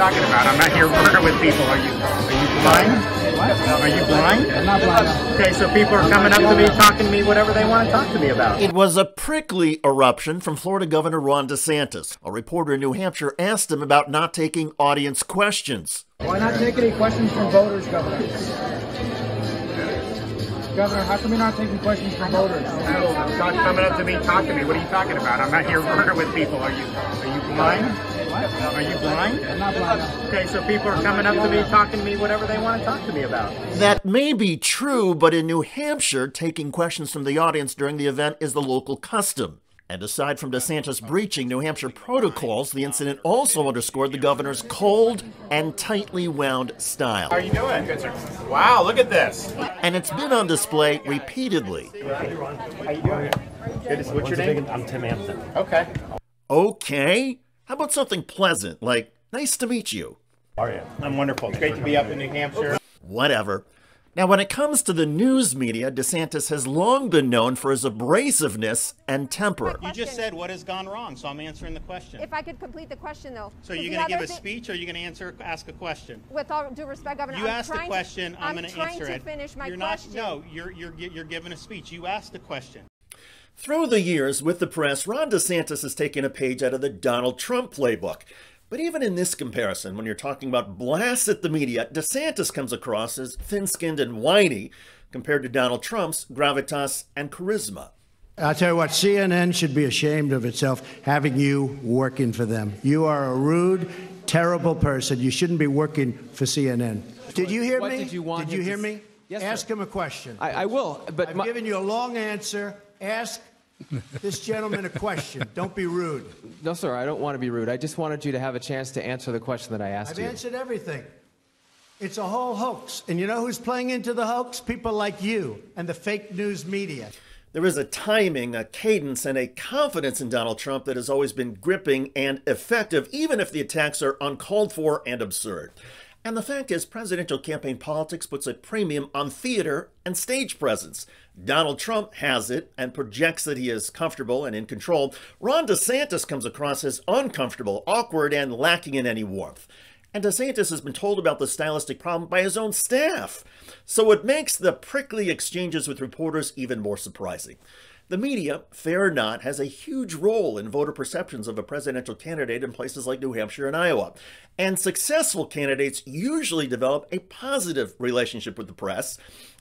talking about? I'm not here working with people. Are you blind? What? Are you blind? I'm not blind. Okay, so people are coming up to me, talking to me, whatever they want to talk to me about. It was a prickly eruption from Florida Governor Ron DeSantis. A reporter in New Hampshire asked him about not taking audience questions. Why not take any questions from voters, Governor? Governor, how come you're not taking questions from voters? No, coming up to me, talk to me. What are you talking about? I'm not here working with people. Are you blind? What? Are you blind? I'm not blind. Okay, so people are coming up to me, talking to me, whatever they want to talk to me about. That may be true, but in New Hampshire, taking questions from the audience during the event is the local custom. And aside from DeSantis breaching New Hampshire protocols, the incident also underscored the governor's cold and tightly wound style. How are you doing? Good, sir. Wow, look at this. And it's been on display repeatedly. How you doing? Good. What's your name? I'm Tim Hampton. Okay. Okay. How about something pleasant, like, nice to meet you? How are you? I'm wonderful. It's great to be up in New Hampshire. Whatever. Now, when it comes to the news media, DeSantis has long been known for his abrasiveness and temper. You just said what has gone wrong, so I'm answering the question. If I could complete the question, though. So you're going to give a speech, or are you going to ask a question? With all due respect, Governor, you asked the question. I'm going to answer it. I'm trying to finish my question. No, you're giving a speech. You asked the question. Through the years with the press, Ron DeSantis has taken a page out of the Donald Trump playbook. But even in this comparison, when you're talking about blasts at the media, DeSantis comes across as thin-skinned and whiny compared to Donald Trump's gravitas and charisma. I'll tell you what, CNN should be ashamed of itself having you working for them. You are a rude, terrible person. You shouldn't be working for CNN. Did you hear me? Did you want Did you hear me? Yes, Ask sir. him a question. I will, but I've given you a long answer. Ask this gentleman a question. Don't be rude. No, sir, I don't want to be rude. I just wanted you to have a chance to answer the question that I asked you. I've answered everything. It's a whole hoax. And you know who's playing into the hoax? People like you and the fake news media. There is a timing, a cadence, and a confidence in Donald Trump that has always been gripping and effective, even if the attacks are uncalled for and absurd. And the fact is, presidential campaign politics puts a premium on theater and stage presence. Donald Trump has it and projects that he is comfortable and in control. Ron DeSantis comes across as uncomfortable, awkward, and lacking in any warmth. And DeSantis has been told about the stylistic problem by his own staff. So it makes the prickly exchanges with reporters even more surprising. The media, fair or not, has a huge role in voter perceptions of a presidential candidate in places like New Hampshire and Iowa. And successful candidates usually develop a positive relationship with the press,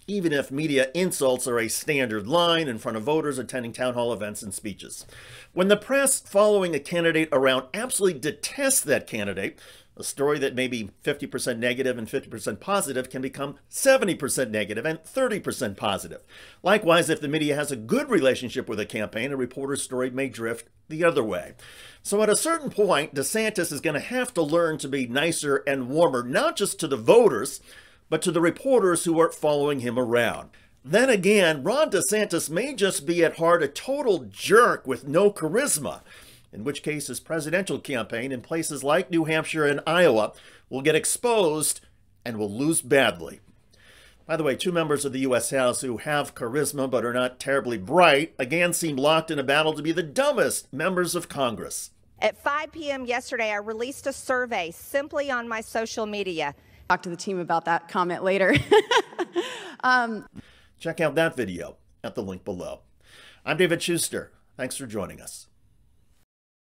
even if media insults are a standard line in front of voters attending town hall events and speeches. When the press following a candidate around absolutely detests that candidate, a story that may be 50% negative and 50% positive can become 70% negative and 30% positive. Likewise, if the media has a good relationship with a campaign, a reporter's story may drift the other way. So at a certain point, DeSantis is going to have to learn to be nicer and warmer, not just to the voters, but to the reporters who are following him around. Then again, Ron DeSantis may just be at heart a total jerk with no charisma, in which case his presidential campaign in places like New Hampshire and Iowa will get exposed and will lose badly. By the way, two members of the U.S. House who have charisma but are not terribly bright again seem locked in a battle to be the dumbest members of Congress. At 5 p.m. yesterday, I released a survey simply on my social media. Talk to the team about that comment later. Check out that video at the link below. I'm David Shuster. Thanks for joining us.